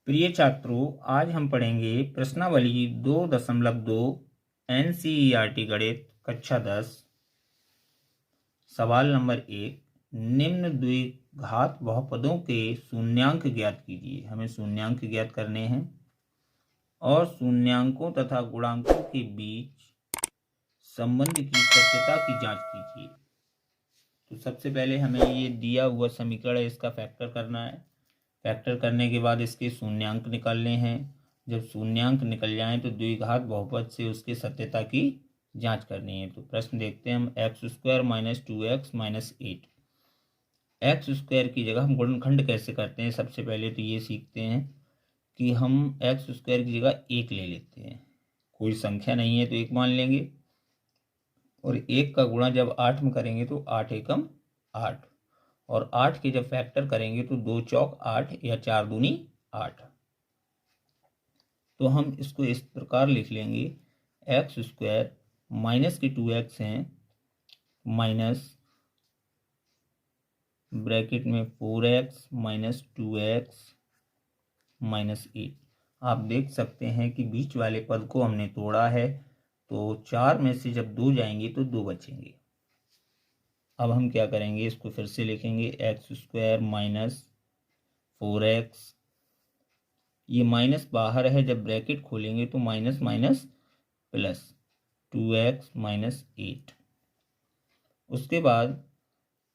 प्रिय छात्रों, आज हम पढ़ेंगे प्रश्नावली 2.2 NCERT गणित कक्षा 10। सवाल नंबर 1, निम्न द्विघात बहुपदों के शून्यांक ज्ञात कीजिए। हमें शून्यांक ज्ञात करने हैं और शून्यांकों तथा गुणांकों के बीच संबंध की सत्यता की जांच कीजिए। तो सबसे पहले हमें ये दिया हुआ समीकरण है, इसका फैक्टर करना है। फैक्टर करने के बाद इसके शून्यांक निकालने हैं। जब शून्यांक निकल जाएं तो द्विघात बहुपद से उसके सत्यता की जांच करनी है। तो प्रश्न देखते हैं हम। x² minus 2x minus 8। X square की जगह हम गुणनखंड कैसे करते हैं, सबसे पहले तो ये सीखते हैं कि हम x² की जगह 1 ले लेते हैं। कोई संख्या नहीं है तो 1 मान लेंगे और 1 का गुणा जब 8 में करेंगे तो 8 एकम 8 और 8 के जब फैक्टर करेंगे तो 2 चौक 8 या 4 दूनी 8। तो हम इसको इस प्रकार लिख लेंगे, x² माइनस के 2x हैं माइनस ब्रैकेट में 4x माइनस 2x माइनस 8। आप देख सकते हैं कि बीच वाले पद को हमने तोड़ा है, तो 4 में से जब 2 जाएंगे तो 2 बचेंगे। अब हम क्या करेंगे, इसको फिर से लिखेंगे, x² माइनस 4x। ये माइनस बाहर है, जब ब्रैकेट खोलेंगे तो minus minus plus 2x minus 8। उसके बाद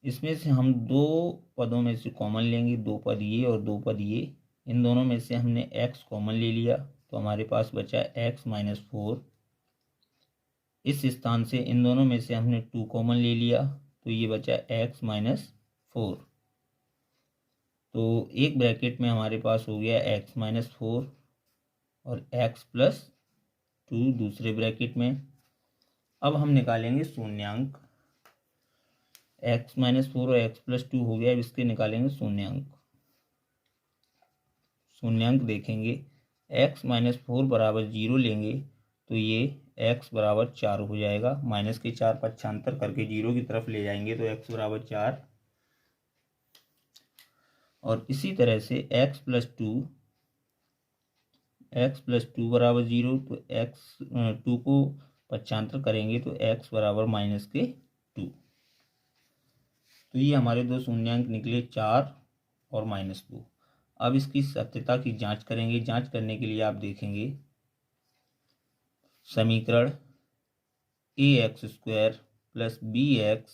इसमें से हम 2 पदों में से कॉमन लेंगे, 2 पद ये और 2 पद ये। इन दोनों में से हमने x कॉमन ले लिया तो हमारे पास बचा x माइनस 4। इस स्थान से इन दोनों में से हमने 2 कॉमन ले लिया तो ये बचा x माइनस 4। तो एक ब्रैकेट में हमारे पास हो गया x माइनस 4 और x प्लस 2 दूसरे ब्रैकेट में। अब हम निकालेंगे शून्यांक। x माइनस 4 और x प्लस 2 हो गया, अब इसके निकालेंगे शून्यांक। शून्यांक देखेंगे, x माइनस 4 बराबर 0 लेंगे तो ये x बराबर 4 हो जाएगा। माइनस के 4 पक्षांतर करके 0 की तरफ ले जाएंगे तो x बराबर 4। और इसी तरह से x प्लस 2 बराबर 0, तो x 2 को पक्षांतर करेंगे तो x बराबर माइनस के 2। तो ये हमारे दो शून्यांक निकले, 4 और माइनस 2। अब इसकी सत्यता की जांच करेंगे। जांच करने के लिए आप देखेंगे समीकरण ax² plus bx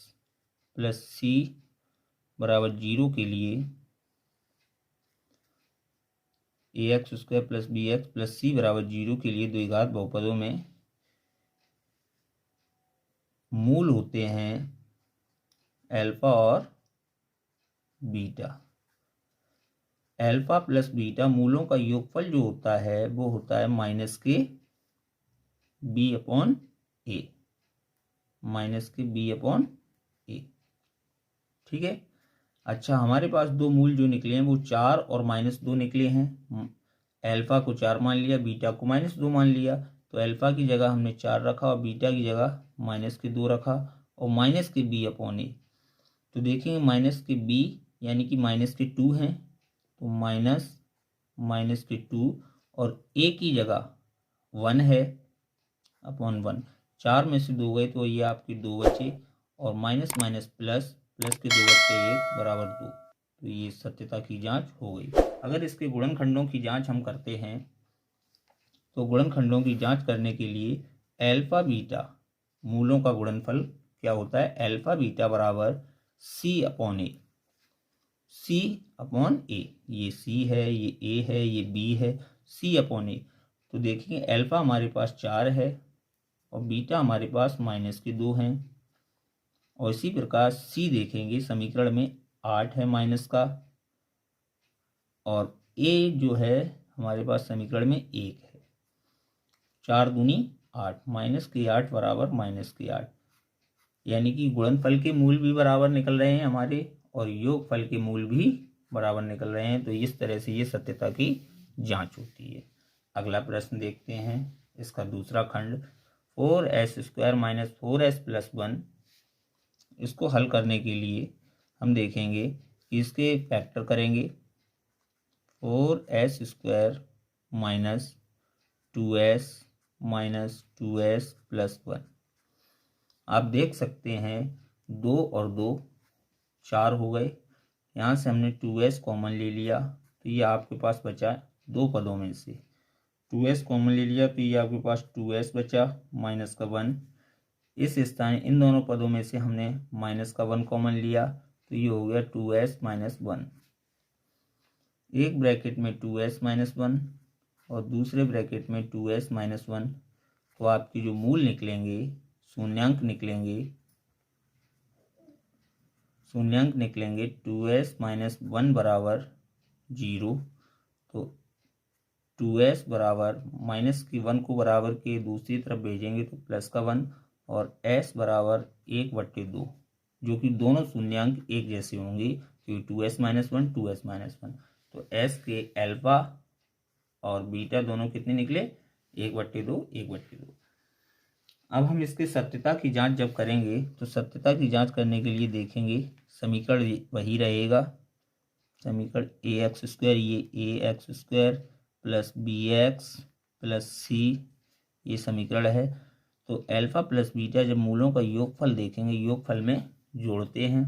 plus c बराबर 0 के लिए ax² plus bx plus c बराबर 0 के लिए द्विघात बहुपदों में मूल होते हैं अल्फा और बीटा। अल्फा प्लस बीटा मूलों का योगफल जो होता है वो होता है माइनस के b अपॉन a। माइनस के b अपॉन a, ठीक है। अच्छा, हमारे पास दो मूल जो निकले हैं वो 4 और माइनस 2 निकले हैं। अल्फा को 4 मान लिया, बीटा को माइनस 2 मान लिया। तो अल्फा की जगह हमने 4 रखा और बीटा की जगह माइनस के 2 रखा और माइनस के b अपॉन a। तो देखेंगे माइनस के b यानी कि माइनस के 2 हैं, तो माइनस के 2 और a की जगह 1 है अपॉन 1। 4 में से 2 गए तो ये आपके 2 बचे और माइनस माइनस प्लस के 2 बचे 1 बराबर 2। तो ये सत्यता की जांच हो गई। अगर इसके गुणनखंडों की जांच हम करते हैं तो गुणनखंडों की जांच करने के लिए अल्फा बीटा मूलों का गुणनफल क्या होता है, अल्फा बीटा बराबर c अपॉन ए। c अपॉन ए, ये c है, ये a है, ये b है, c अपॉन ए। तो देखेंगे अल्फा हमारे पास 4 है और बीटा हमारे पास माइनस के 2 हैं। और इसी प्रकार c देखेंगे समीकरण में 8 है माइनस का और a जो है हमारे पास समीकरण में 1 है। 4 दूनी 8, माइनस के 8 बराबर माइनस के 8, यानी कि गुणनफल के मूल भी बराबर निकल रहे हैं हमारे और योगफल के मूल भी बराबर निकल रहे हैं। तो इस तरह से ये सत्यता की जांच होती है। अगला प्रश्न देखते हैं, इसका दूसरा खंड 4s² माइनस 4s प्लस 1। इसको हल करने के लिए हम देखेंगे कि इसके फैक्टर करेंगे। 4s² minus 2s minus 2s plus 1। आप देख सकते हैं 2 और 2 4 हो गए। यहाँ से हमने 2s कॉमन ले लिया तो ये आपके पास बचा दो पदों में से। 2s कॉमन ले लिया तो ये आपके पास 2s बचा माइनस का 1। इस स्थान इन दोनों पदों में से हमने माइनस का 1 कॉमन लिया तो ये हो गया 2s माइनस 1। एक ब्रैकेट में 2s माइनस 1 और दूसरे ब्रैकेट में 2s माइनस 1। तो आपके जो मूल निकलेंगे, शून्यांक निकलेंगे 2s माइनस 1 बराबर 0। तो 2s बराबर माइनस की 1 को बराबर के दूसरी तरफ भेजेंगे तो प्लस का 1 और s बराबर 1/2, जो कि दोनों शून्यांक एक जैसे होंगे तो 2s माइनस 1 2s माइनस 1। तो s के अल्फा और बीटा दोनों कितने निकले? 1/2 1/2। अब हम इसकी सत्यता की जांच जब करेंगे तो सत्यता की जांच करने के लिए देखेंगे समीकरण वही रहेगा। समीकरण ax², ये ax² plus bx plus c ये समीकरण है। तो अल्फा प्लस बीटा जब मूलों का योगफल देखेंगे, योगफल में जोड़ते हैं,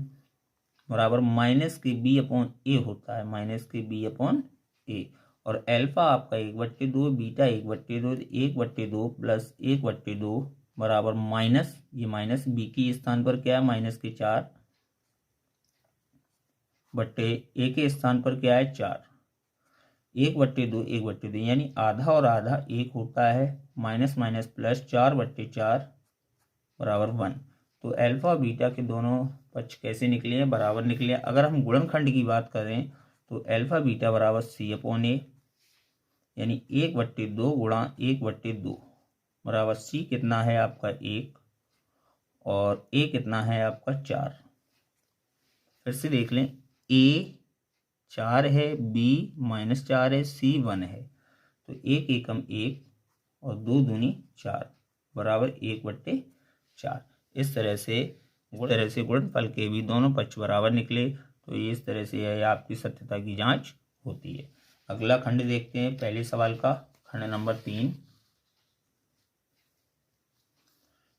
बराबर माइनस के b/a होता है, माइनस के b/a। और अल्फा आपका 1/2, बीटा 1/2, 1/2 प्लस 1/2 बराबर माइनस, ये माइनस बी के स्थान पर क्या है? माइनस के 4 बट्टे ए के स्थान पर क्या है? 4। 1/2 1/2 यानी आधा और आधा 1 होता है। माइनस माइनस प्लस 4/4 बराबर 1। तो अल्फा बीटा के दोनों पक्ष कैसे निकले हैं? बराबर निकले। अगर हम गुणनखंड की बात करें तो अल्फा बीटा बराबर c/a, यानी 1/2 गुणा 1/2 बराबर c कितना है आपका 1 और a कितना है आपका 4। फिर से देख लें, a 4 है, b -4 है, c 1 है। तो 1 एकम 1 और 2 दूनी 4 बराबर 1/4। इस तरह से गुणनफल के भी दोनों पक्ष बराबर निकले। तो ये इस तरह से यह आपकी सत्यता की जांच होती है। अगला खंड देखते हैं, पहले सवाल का खंड नंबर 3।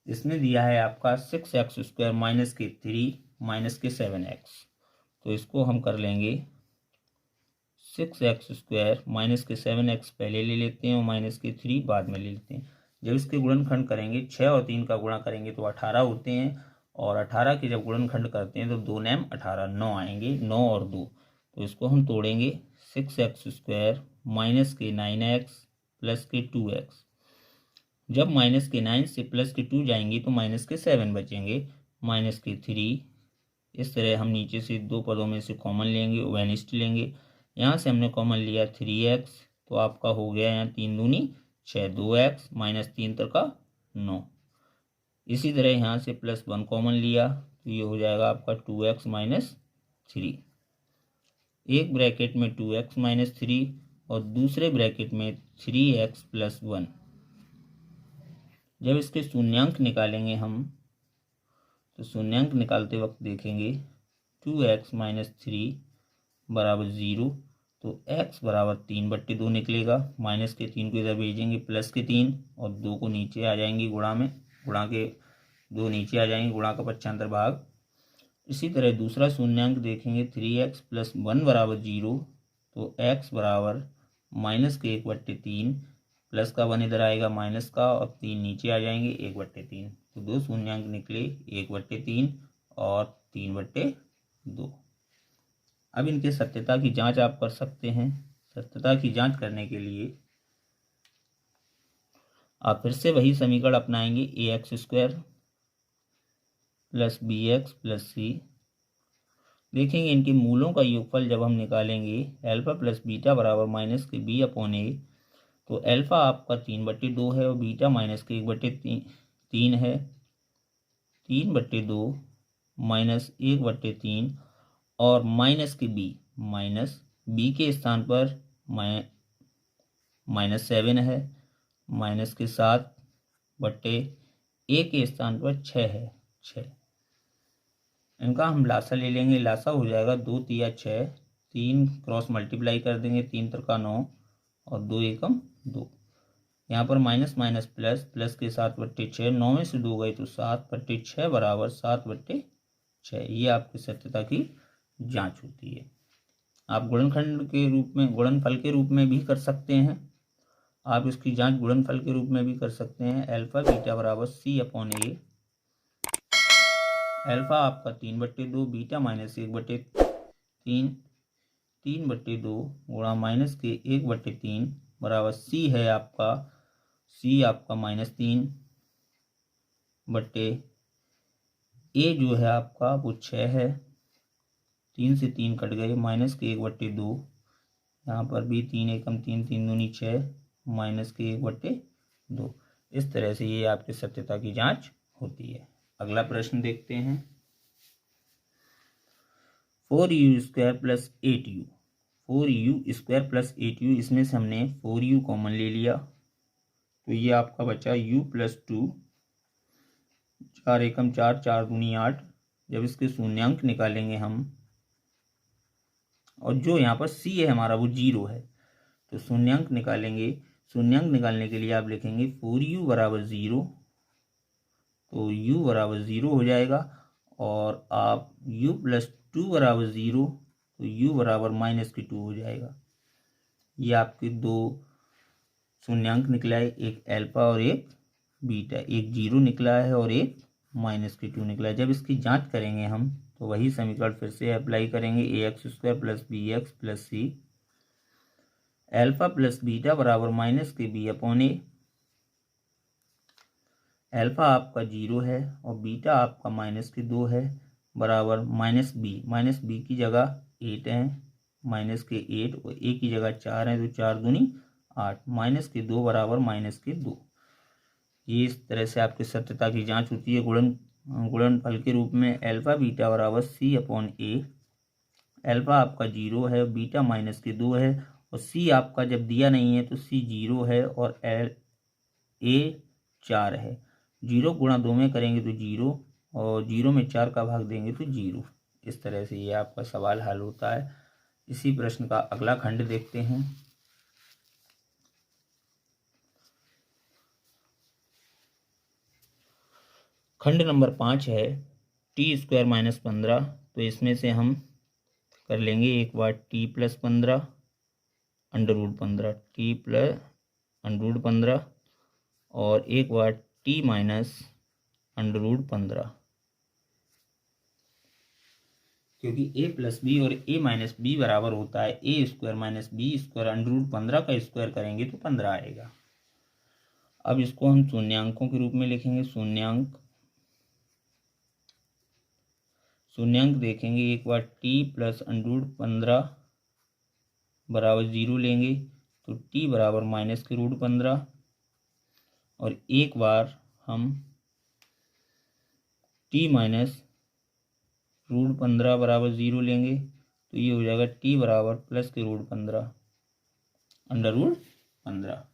इसमें दिया है आपका 6x² माइनस के 3 माइनस के 7x। तो इसको हम कर लेंगे 6x² माइनस के 7x पहले ले लेते हैं और माइनस के 3 बाद में ले लेते हैं। जब इसके गुणनखंड करेंगे 6 और 3 का गुणा करेंगे तो 18 होते हैं, और 18 के जब गुणनखंड करते हैं तो 2 9 18 9 आएंगे, 9 और 2। तो इसको हम तोड़ेंगे 6x² माइनस के 9x प्लस के 2x। जब माइनस के 9 से प्लस के 2 जाएंगे तो माइनस के 7 बचेंगे, माइनस के 3। इस तरह हम नीचे से दो पदों में से कॉमन लेंगे, वेनिस्ट लेंगे। यहाँ से हमने कॉमन लिया 3x, तो आपका हो गया यहाँ 3 दूनी 6, 2x माइनस 3 का 9। इसी तरह यहाँ से प्लस 1 कॉमन लिया तो ये हो जाएगा आपका 2x माइनस 3। एक ब्रैकेट में 2x माइनस 3 और दूसरे ब्रैकेट में 3x प्लस 1। जब इसके शून्यांक निकालेंगे हम तो शून्यांक निकालते वक्त देखेंगे 2x माइनस 3 बराबर 0। तो x बराबर 3/2 निकलेगा। माइनस के 3 को इधर भेजेंगे, प्लस के 3 और 2 को नीचे आ जाएंगे गुणा में, गुणा के 2 नीचे आ जाएंगे, गुणा का पक्षांतर भाग। इसी तरह दूसरा शून्यांक देखेंगे 3x प्लस 1 बराबर 0। तो x बराबर माइनस के 1/3, प्लस का 1 इधर आएगा, माइनस का, और 3 नीचे आ जाएंगे, 1/3। तो दो शून्यांक निकले 1/3 और 3/2। अब इनके सत्यता की जांच आप कर सकते हैं। सत्यता की जांच करने के लिए आप फिर से वही समीकरण अपनाएंगे, ax² plus bx plus c। देखेंगे इनके मूलों का योगफल जब हम निकालेंगे, अल्फा प्लस बीटा बराबर माइनस के b/a। तो अल्फा आपका 3/2 है और बीटा माइनस के 1/3 है। 3/2 माइनस 1/3 और माइनस के बी के स्थान पर -7 है, माइनस के 7 बट्टे ए के स्थान पर 6 है, 6। इनका हम लासा ले लेंगे, लासा हो जाएगा 2 तिया 6, 3 क्रॉस मल्टीप्लाई कर देंगे, 3 त्रिका 9 और 2 एकम 2। यहाँ पर माइनस माइनस प्लस, प्लस के 7/6, 9 में से 2 गए तो 7/6 बराबर 7/6। ये आपकी सत्यता की जांच होती है। आप गुणनखंड के रूप में, गुणनफल के रूप में भी कर सकते हैं। आप इसकी जांच गुणनफल के रूप में भी कर सकते हैं। अल्फा बीटा बराबर C/A। अल्फा आपका 3/2, बीटा माइनस 1/3, 3/2 गुणा माइनस के 1/3 बराबर C है आपका, C आपका -3 बट्टे A जो है आपका वो 6 है। 3 से 3 कट गए, माइनस के 1/2, यहाँ पर भी 3 एकम 3, 3 दूनी 6, माइनस के 1/2। इस तरह से ये आपकी सत्यता की जांच होती है। अगला प्रश्न देखते हैं। 4u² + 8u, 4u² + 8u, इसमें से हमने 4u कॉमन ले लिया तो ये आपका बचा u + 2, 4 एकम 4, 4 दूनी 8। जब इसके शून्यांक निकालेंगे हम, और जो यहाँ पर c है हमारा वो 0 है, तो शून्यांक निकालेंगे। शून्यांक निकालने के लिए आप लिखेंगे 4u बराबर 0, तो u बराबर 0 हो जाएगा। और आप u + 2 बराबर 0, तो u बराबर -2 हो जाएगा। ये आपके दो शून्यांक निकला है, एक अल्फा और एक बीटा, एक 0 निकला है और एक -2 निकला है। जब इसकी जांच करेंगे हम तो वही समीकरण फिर से अप्लाई करेंगे। ax² + bx + c, alpha plus beta बराबर -b/a। अल्फा आपका 0 है और बीटा आपका -2 है, बराबर -b की जगह 8 है, -8 और a की जगह 4 है, तो 4 दूनी 8, -2 बराबर -2। ये इस तरह से आपकी सत्यता की जांच होती है गुणनफल के रूप में। अल्फा बीटा बराबर C/A। अल्फा आपका 0 है, बीटा -2 है, और C आपका जब दिया नहीं है तो C 0 है और A 4 है। 0 गुणा 2 में करेंगे तो 0, और 0 में 4 का भाग देंगे तो 0। इस तरह से ये आपका सवाल हल होता है। इसी प्रश्न का अगला खंड देखते हैं। खंड नंबर 5 है t² - 15। तो इसमें से हम कर लेंगे एक बार t + 15 √15, t + √15, और एक बार t - √15, क्योंकि a + b और a - b बराबर होता है a² - b²। √15 का स्क्वायर करेंगे तो 15 आएगा। अब इसको हम शून्यांकों के रूप में लिखेंगे। शून्यांक देखेंगे, एक बार t + √15 बराबर 0 लेंगे तो t बराबर -√15, और एक बार हम t - √15 बराबर 0 लेंगे तो ये हो जाएगा t बराबर +√15 √15।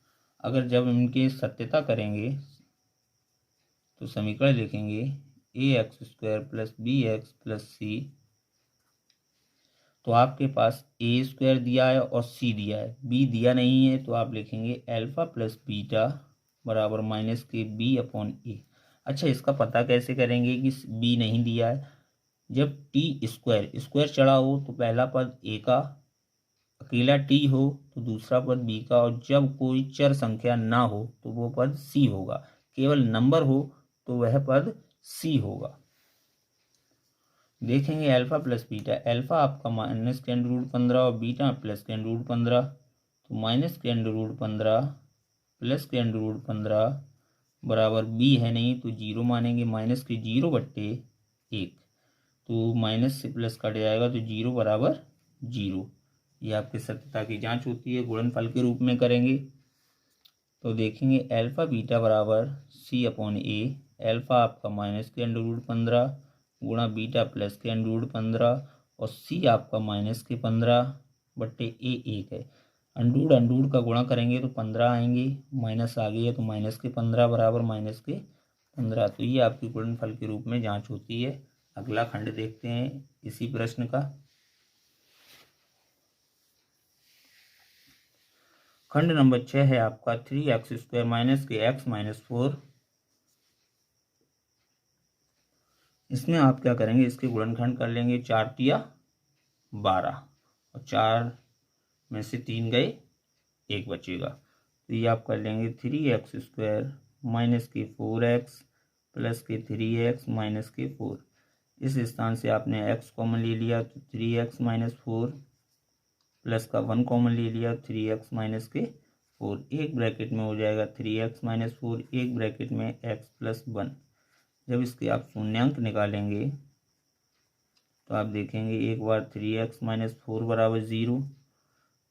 अगर जब इनके सत्यता करेंगे तो समीकरण लिखेंगे ax² + bx + c। तो आपके पास a² दिया है और c दिया है, b दिया नहीं है, तो आप लिखेंगे अल्फा प्लस बीटा बराबर -b/a। अच्छा, इसका पता कैसे करेंगे कि b नहीं दिया है? जब t² चढ़ा हो तो पहला पद a का, अकेला t हो तो दूसरा पद b का, और जब कोई चर संख्या ना हो तो वो पद c होगा। केवल नंबर हो तो वह पद c होगा। देखेंगे अल्फा प्लस बीटा, अल्फा आपका -√15 और बीटा +√15, तो -√15 +√15 बराबर b है नहीं तो 0 मानेंगे, -0/1, तो माइनस से प्लस कट जाएगा तो 0 बराबर 0। ये आपकी सत्यता की जांच होती है। गुणनफल के रूप में करेंगे तो देखेंगे अल्फा बीटा बराबर C/A। अल्फा आपका -√15 गुणा बीटा +√15, और C आपका -15/A 1 है। अंडूड का गुणा करेंगे तो 15 आएंगे, माइनस आ गई है तो -15 बराबर -15। तो ये आपकी गुणनफल के रूप में जांच होती है। अगला खंड देखते हैं इसी प्रश्न का। खंड नंबर 6 है आपका 3x² माइनस के x माइनस 4। इसमें आप क्या करेंगे, इसके गुणनखंड कर लेंगे। 4 तिया 12 और 4 में से 3 गए, 1 बचेगा। तो ये आप कर लेंगे 3x² माइनस के 4x प्लस के 3x माइनस के 4। इस स्थान से आपने x कॉमन ले लिया तो 3x माइनस 4 प्लस का 1 कॉमन ले लिया 3x माइनस के 4। एक ब्रैकेट में हो जाएगा 3x माइनस 4, एक ब्रैकेट में x प्लस 1। जब इसके आप शून्यांक निकालेंगे तो आप देखेंगे एक बार 3x माइनस 4 बराबर 0,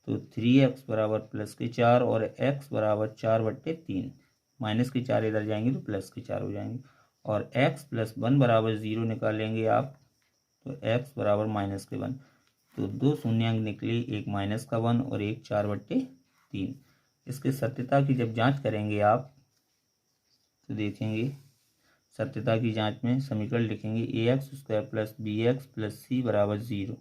तो 3x बराबर प्लस के 4 और x बराबर 4/3। माइनस के 4 इधर जाएंगे तो प्लस के 4 हो जाएंगे। और x प्लस 1 बराबर 0 निकालेंगे आप तो x बराबर माइनस के 1। तो 2 शून्यांक निकले, एक माइनस का 1 और एक 4/3। इसके सत्यता की जब जांच करेंगे आप तो देखेंगे, सत्यता की जांच में समीकरण लिखेंगे ax² plus bx plus c बराबर 0।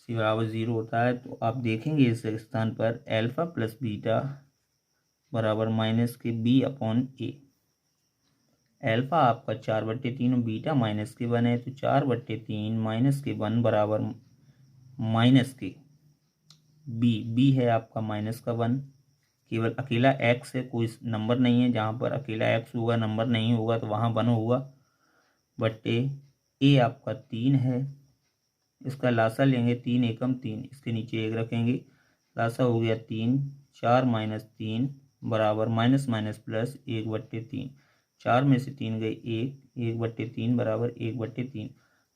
c बराबर 0 होता है तो आप देखेंगे इस स्थान पर अल्फा प्लस बीटा बराबर माइनस के b/a। अल्फा आपका 4/3 और बीटा माइनस के 1 है, तो 4/3 माइनस के 1 बराबर माइनस के b है आपका माइनस का 1। केवल अकेला x है, कोई नंबर नहीं है। जहाँ पर अकेला x होगा, नंबर नहीं होगा, तो वहाँ 1 होगा। बट्टे a आपका 3 है, इसका लासा लेंगे 3 एकम 3, इसके नीचे 1 रखेंगे, लासा हो गया 3। 4 माइनस 3 बराबर माइनस माइनस प्लस 1/3। 4 में से 3 गए 1, 1/3 बराबर 1/3।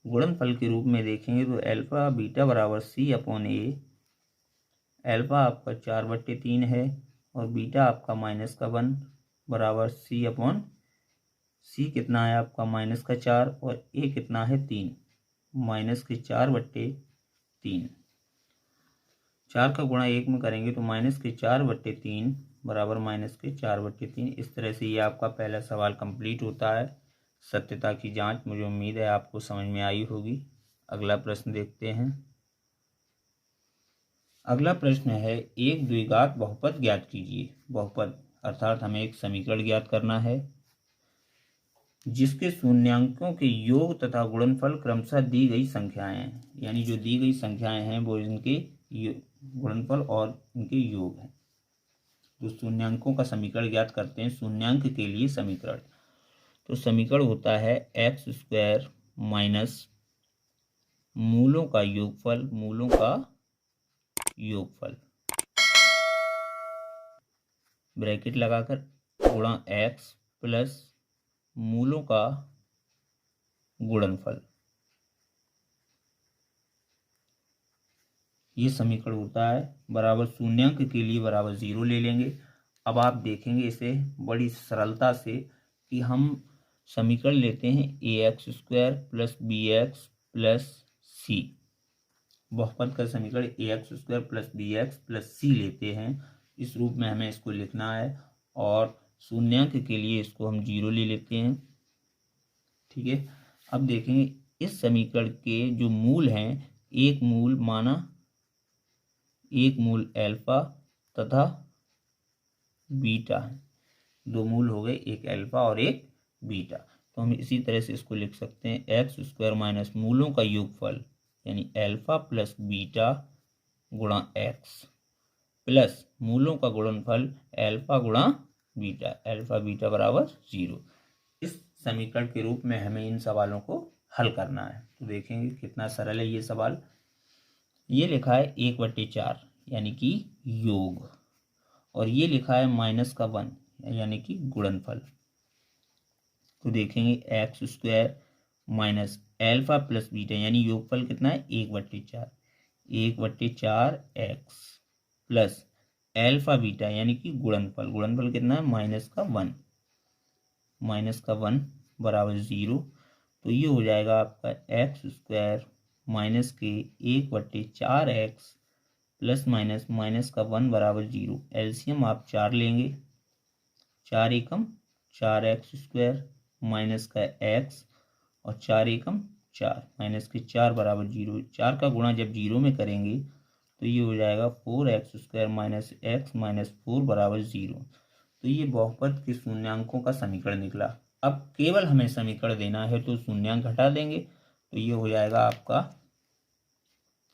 गुणनफल के रूप में देखेंगे तो अल्फा बीटा बराबर c/a। अल्फा आपका 4/3 है और बीटा आपका माइनस का 1 बराबर c कितना है आपका माइनस का 4 और a कितना है 3, माइनस के 4/3। 4 का गुणा 1 में करेंगे तो माइनस के 4/3 बराबर माइनस के 4/3। इस तरह से ये आपका पहला सवाल कंप्लीट होता है। सत्यता की जांच, मुझे उम्मीद है आपको समझ में आई होगी। अगला प्रश्न देखते हैं। अगला प्रश्न है, एक द्विघात बहुपद ज्ञात कीजिए। बहुपद अर्थात हमें एक समीकरण ज्ञात करना है जिसके शून्यांकों के योग तथा गुणनफल क्रमशः दी गई संख्याएं हैं। यानी जो दी गई संख्याएं हैं वो इनके गुणनफल और इनके योग हैं। तो शून्यांकों का समीकरण ज्ञात करते हैं। शून्यांक के लिए समीकरण, तो समीकरण होता है x² माइनस मूलों का योगफल, मूलों का योगफल ब्रैकेट लगाकर गुणा x प्लस मूलों का गुणनफल। ये समीकरण होता है बराबर शून्यांक के लिए बराबर 0 ले लेंगे। अब आप देखेंगे इसे बड़ी सरलता से कि हम समीकरण लेते हैं ax² plus bx plus c। बहुपद का समीकरण ax² plus bx plus c लेते हैं। इस रूप में हमें इसको लिखना है और शून्यांक के लिए इसको हम 0 ले लेते हैं। ठीक है, अब देखेंगे इस समीकरण के जो मूल हैं, एक मूल माना, एक मूल अल्फा तथा बीटा है। 2 मूल हो गए, एक अल्फा और एक बीटा। तो हम इसी तरह से इसको लिख सकते हैं x² माइनस मूलों का योगफल यानी अल्फा प्लस बीटा गुणा x प्लस मूलों का गुणनफल अल्फा गुणा बीटा, अल्फा बीटा बराबर 0। इस समीकरण के रूप में हमें इन सवालों को हल करना है। तो देखेंगे कितना सरल है ये सवाल। ये लिखा है 1/4 यानी कि योग, और ये लिखा है माइनस का 1 यानी कि गुणनफल। तो देखेंगे x² minus alpha plus beta यानी योगफल कितना है 1/4, 1/4 x प्लस अल्फा बीटा यानी कि गुणनफल, गुणनफल कितना है माइनस का 1, माइनस का 1 बराबर 0। तो ये हो जाएगा आपका x² माइनस के 1/4 x प्लस माइनस माइनस का 1 बराबर 0। एलसीएम आप 4 लेंगे, 4 एकम 4x² माइनस का x और 4 एकम 4 माइनस के 4 बराबर 0। 4 का गुणा जब 0 में करेंगे तो ये हो जाएगा 4x² माइनस x माइनस 4 बराबर 0। तो ये बहुपद के शून्यांकों का समीकरण निकला। अब केवल हमें समीकरण देना है तो शून्यांक हटा देंगे, तो ये हो जाएगा आपका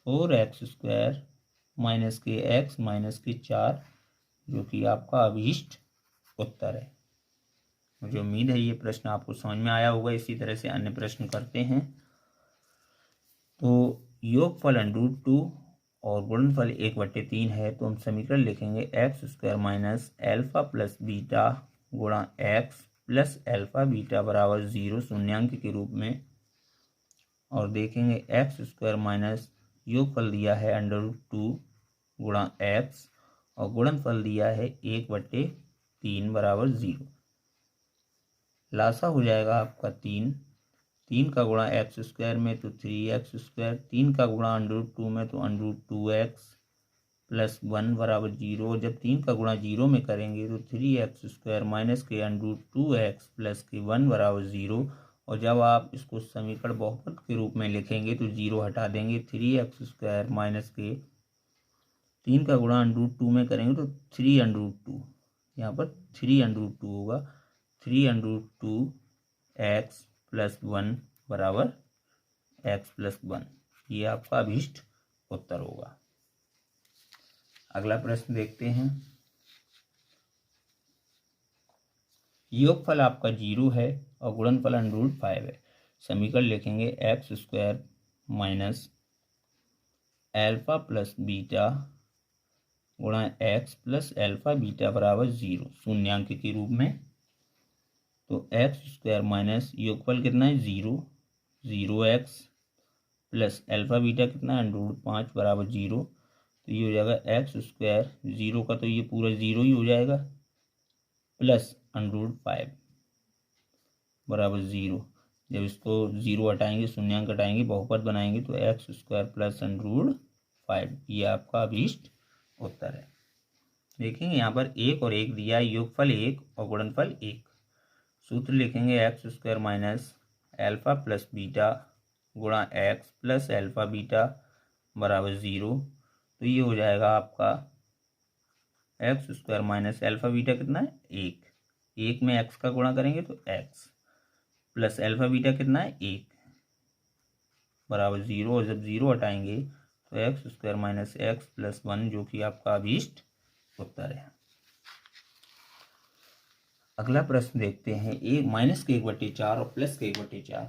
4x² माइनस के x माइनस के 4, जो कि आपका अभीष्ट उत्तर है। मुझे उम्मीद है ये प्रश्न आपको समझ में आया होगा। इसी तरह से अन्य प्रश्न करते हैं। तो योगफल √2 और गुणनफल 1/3 है, तो हम समीकरण लिखेंगे x² minus alpha plus beta गुणा x प्लस एल्फा बीटा बराबर 0 शून्यांक के रूप में। और देखेंगे x² माइनस योगफल दिया है √2 गुणा x और गुणनफल दिया है 1/3 बराबर 0। लासा हो जाएगा आपका 3 का गुणा x² में तो 3x², 3 का गुणा √2 में तो √2x प्लस 1 बराबर 0। जब 3 का गुणा 0 में करेंगे तो 3x² माइनस के √2x प्लस के 1 बराबर 0। और जब आप इसको समीकरण बहुपद के रूप में लिखेंगे तो 0 हटा देंगे। 3x² माइनस के 3 का गुणा √2 में करेंगे तो 3√2, यहाँ पर 3√2 होगा। 3√2x प्लस 1 बराबर x प्लस 1, ये आपका अभीष्ट उत्तर होगा। अगला प्रश्न देखते हैं। योगफल आपका 0 है और गुणनफल √5 है। समीकरण लिखेंगे x² minus alpha plus beta गुणा x प्लस एल्फा बीटा बराबर 0 शून्यांक के रूप में। तो x² माइनस योगफल कितना है 0x प्लस एल्फा बीटा कितना है √5 बराबर 0। तो ये हो जाएगा x² 0 का तो ये पूरा 0 ही हो जाएगा प्लस √5 बराबर 0। जब इसको 0 हटाएंगे, शून्यांक हटाएंगे, बहुपद बनाएंगे तो x² प्लस √5, ये आपका अभीष्ट उत्तर है। देखेंगे यहाँ पर 1 और 1 दिया है, योगफल 1 और गुणनफल 1। सूत्र लिखेंगे x² minus alpha plus beta गुणा x प्लस एल्फा बीटा बराबर 0। तो ये हो जाएगा आपका x² माइनस एल्फा बीटा कितना है 1 में x का गुणा करेंगे तो x प्लस एल्फा बीटा कितना है 1 बराबर 0। और जब 0 हटाएंगे तो x² माइनस x प्लस 1, जो कि आपका अभीष्ट उत्तर है। अगला प्रश्न देखते हैं। -1/4 और +1/4,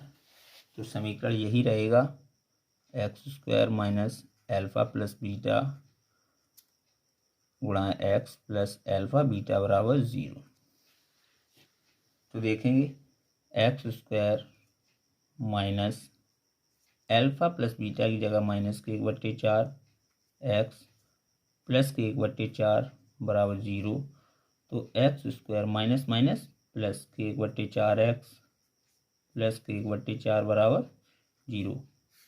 तो समीकरण यही रहेगा x² minus alpha plus beta गुणा x प्लस एल्फा बीटा बराबर 0। तो देखेंगे x² minus alpha plus beta की जगह -1/4 x प्लस के 1/4 बराबर 0। तो x² माइनस माइनस प्लस के 1/4 x प्लस के 1/4 बराबर 0।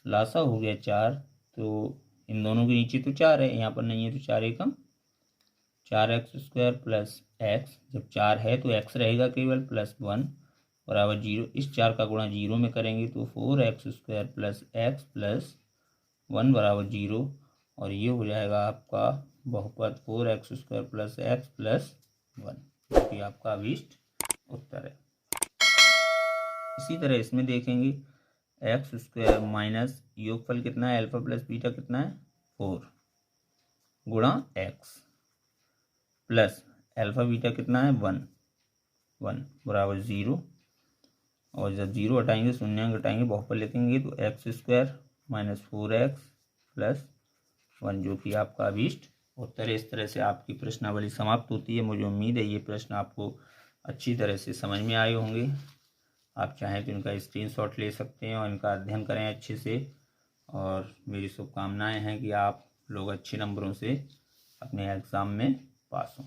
लासा हो गया 4, तो इन दोनों के नीचे तो 4 है, यहाँ पर नहीं है, तो 4 एकम 4x² प्लस x, जब 4 है तो x रहेगा केवल, प्लस 1 बराबर 0। इस 4 का गुणा 0 में करेंगे तो 4x² प्लस x प्लस 1 बराबर 0। और ये हो जाएगा आपका बहुपद 4x² प्लस x प्लस 1, जो कि आपका अभीष्ट उत्तर है। इसी तरह इसमें देखेंगे x² माइनस योगफल कितना है एल्फा प्लस बीटा कितना है 4 गुणा x प्लस एल्फा बीटा कितना है 1 बराबर 0। और जब 0 हटाएंगे, शून्यांक हटाएंगे, बहुपद लिखेंगे तो x² माइनस 4x प्लस 1, जो कि आपका अभीष्ट उत्तर है। इस तरह से आपकी प्रश्नावली समाप्त होती है। मुझे उम्मीद है ये प्रश्न आपको अच्छी तरह से समझ में आए होंगे। आप चाहें तो इनका स्क्रीनशॉट ले सकते हैं और इनका अध्ययन करें अच्छे से। और मेरी शुभकामनाएं हैं कि आप लोग अच्छे नंबरों से अपने एग्ज़ाम में पास हों।